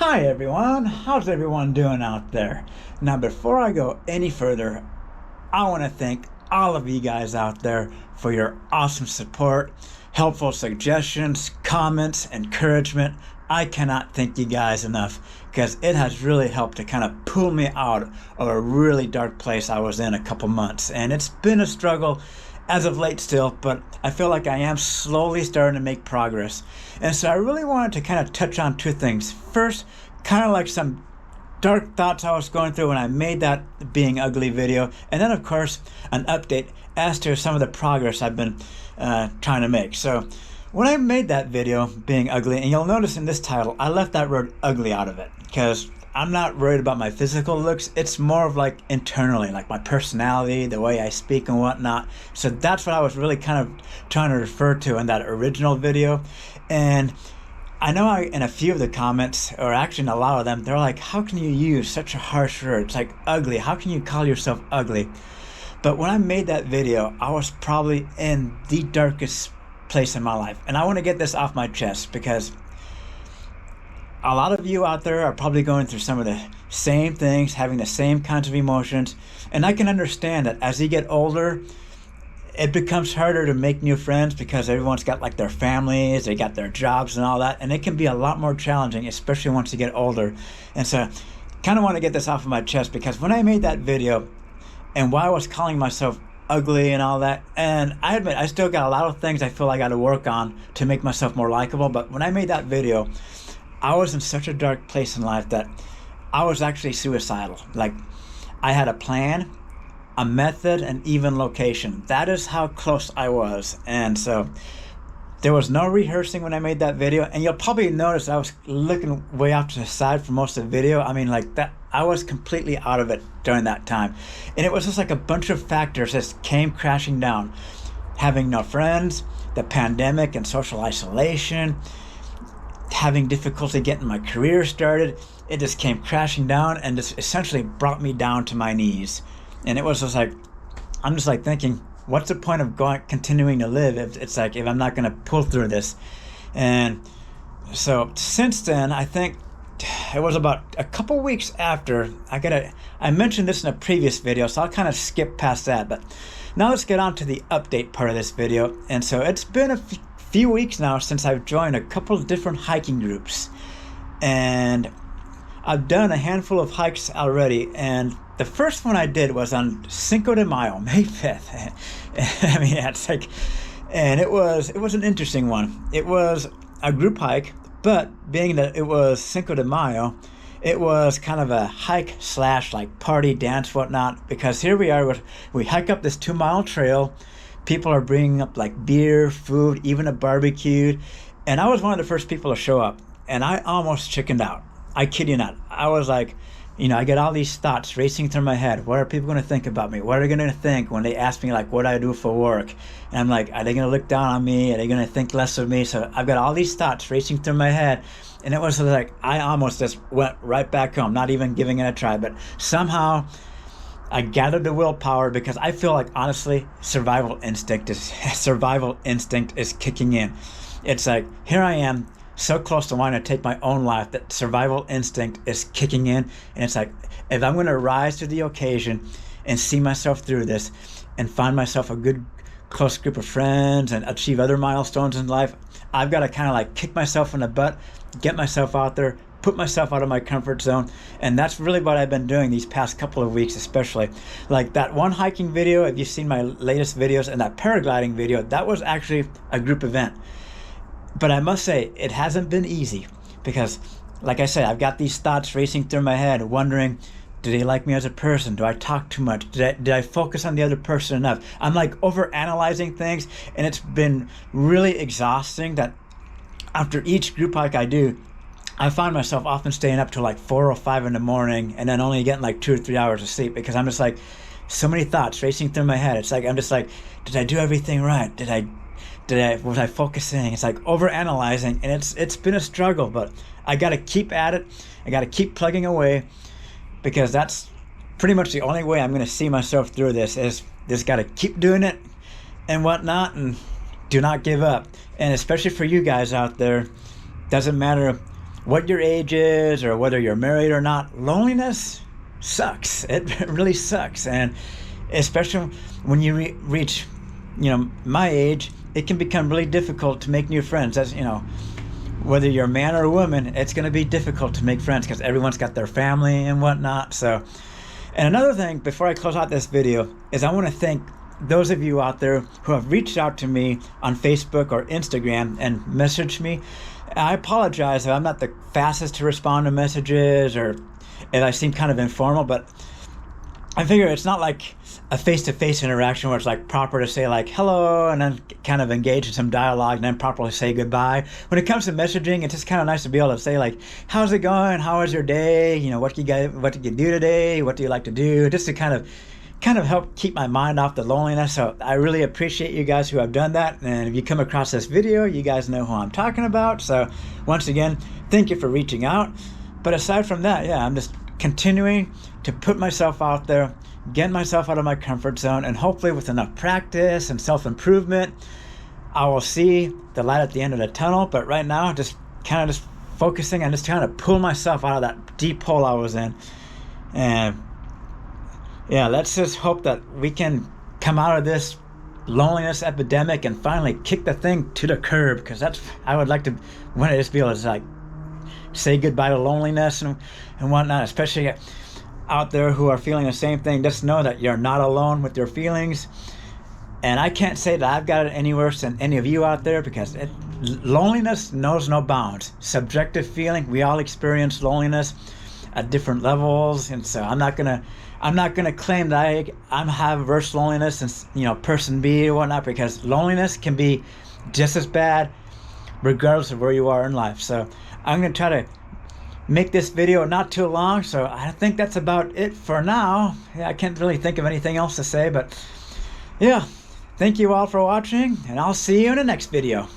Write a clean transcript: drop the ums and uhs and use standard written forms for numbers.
Hi everyone, how's everyone doing out there? Now before I go any further, I want to thank all of you guys out there for your awesome support, helpful suggestions, comments, encouragement. I cannot thank you guys enough because it has really helped to kind of pull me out of a really dark place I was in a couple months. And it's been a struggle as of late still, but I feel like I am slowly starting to make progress. And so I really wanted to kind of touch on two things. First, kind of like some dark thoughts I was going through when I made that Being Ugly video, and then of course an update as to some of the progress I've been trying to make. So when I made that video, Being Ugly, and you'll notice in this title, I left that word ugly out of it because I'm not worried about my physical looks. It's more of like internally, like my personality, the way I speak and whatnot. So that's what I was really kind of trying to refer to in that original video. And I know in a few of the comments, or actually in a lot of them, they're like, how can you use such a harsh word? It's like ugly. How can you call yourself ugly? But when I made that video, I was probably in the darkest place in my life. And I want to get this off my chest because a lot of you out there are probably going through some of the same things, having the same kinds of emotions. And I can understand that as you get older, it becomes harder to make new friends because everyone's got like their families, they got their jobs and all that. And it can be a lot more challenging, especially once you get older. And so kind of want to get this off of my chest because when I made that video and why I was calling myself ugly and all that, and I admit I still got a lot of things I feel I got to work on to make myself more likable. But when I made that video, I was in such a dark place in life that I was actually suicidal. Like, I had a plan, a method, and even location. That is how close I was. And so there was no rehearsing when I made that video. And you'll probably notice I was looking way off to the side for most of the video. I mean, like that, I was completely out of it during that time. And it was just like a bunch of factors that came crashing down. Having no friends, the pandemic and social isolation, having difficulty getting my career started. It just came crashing down and just essentially brought me down to my knees. And it was just like, I'm just like thinking, what's the point of continuing to live if it's like, if I'm not going to pull through this? And so since then, I think it was about a couple weeks after I mentioned this in a previous video, so I'll kind of skip past that. But now let's get on to the update part of this video. And so it's been a few weeks now since I've joined a couple of different hiking groups, and I've done a handful of hikes already. And the first one I did was on Cinco de Mayo, May 5th. I mean, it's like, and it was an interesting one. It was a group hike, but being that it was Cinco de Mayo, it was kind of a hike slash like party, dance, whatnot, because here we are, we hike up this 2-mile trail. People are bringing up like beer, food, even a barbecue. And I was one of the first people to show up, and I almost chickened out. I kid you not. I was like, I get all these thoughts racing through my head. What are people going to think about me? What are they going to think when they ask me like what I do for work? And I'm like, are they going to look down on me? Are they going to think less of me? So I've got all these thoughts racing through my head. And it was like, I almost just went right back home, not even giving it a try. But somehow I gathered the willpower because I feel like, honestly, survival instinct is kicking in. It's like, here I am, so close to wanting to take my own life that survival instinct is kicking in. And it's like, if I'm going to rise to the occasion and see myself through this and find myself a good, close group of friends and achieve other milestones in life, I've got to kind of like kick myself in the butt, get myself out there, put myself out of my comfort zone. And that's really what I've been doing these past couple of weeks, especially. Like that one hiking video, if you've seen my latest videos, and that paragliding video, that was actually a group event. But I must say, it hasn't been easy because, like I said, I've got these thoughts racing through my head, wondering, do they like me as a person? Do I talk too much? Did I focus on the other person enough? I'm like overanalyzing things, and it's been really exhausting that after each group hike I do, I find myself often staying up till like 4 or 5 in the morning and then only getting like 2 or 3 hours of sleep because I'm just like, so many thoughts racing through my head. It's like, I'm just like, did I do everything right? Was I focusing? It's like overanalyzing, and it's been a struggle, but I got to keep at it. I got to keep plugging away because that's pretty much the only way I'm going to see myself through this is just got to keep doing it and whatnot, and do not give up. And especially for you guys out there, doesn't matter what your age is or whether you're married or not, loneliness sucks. It really sucks. And especially when you reach, my age, it can become really difficult to make new friends. As whether you're a man or a woman, it's going to be difficult to make friends because everyone's got their family and whatnot. So, and another thing before I close out this video is I want to thank those of you out there who have reached out to me on Facebook or Instagram and messaged me. I apologize if I'm not the fastest to respond to messages or if I seem kind of informal, but I figure it's not like a face-to-face interaction where it's like proper to say like hello and then kind of engage in some dialogue and then properly say goodbye. When it comes to messaging, it's just kind of nice to be able to say like, how's it going? How was your day? What did you do today? What do you like to do? Just to kind of help keep my mind off the loneliness. So I really appreciate you guys who have done that. And if you come across this video, you guys know who I'm talking about. So once again, thank you for reaching out. But aside from that, I'm just continuing to put myself out there, get myself out of my comfort zone, and hopefully with enough practice and self-improvement, I will see the light at the end of the tunnel. But right now, just focusing on just trying to pull myself out of that deep hole I was in. And let's just hope that we can come out of this loneliness epidemic and finally kick the thing to the curb, because I would like to want to just be able to like say goodbye to loneliness and whatnot, especially out there who are feeling the same thing. Just know that you're not alone with your feelings. And I can't say that I've got it any worse than any of you out there, because loneliness knows no bounds. Subjective feeling, we all experience loneliness at different levels, and so I'm not gonna claim that I have worse loneliness than person B or whatnot, because loneliness can be just as bad regardless of where you are in life. So I'm gonna try to make this video not too long. So I think that's about it for now. I can't really think of anything else to say, but thank you all for watching, and I'll see you in the next video.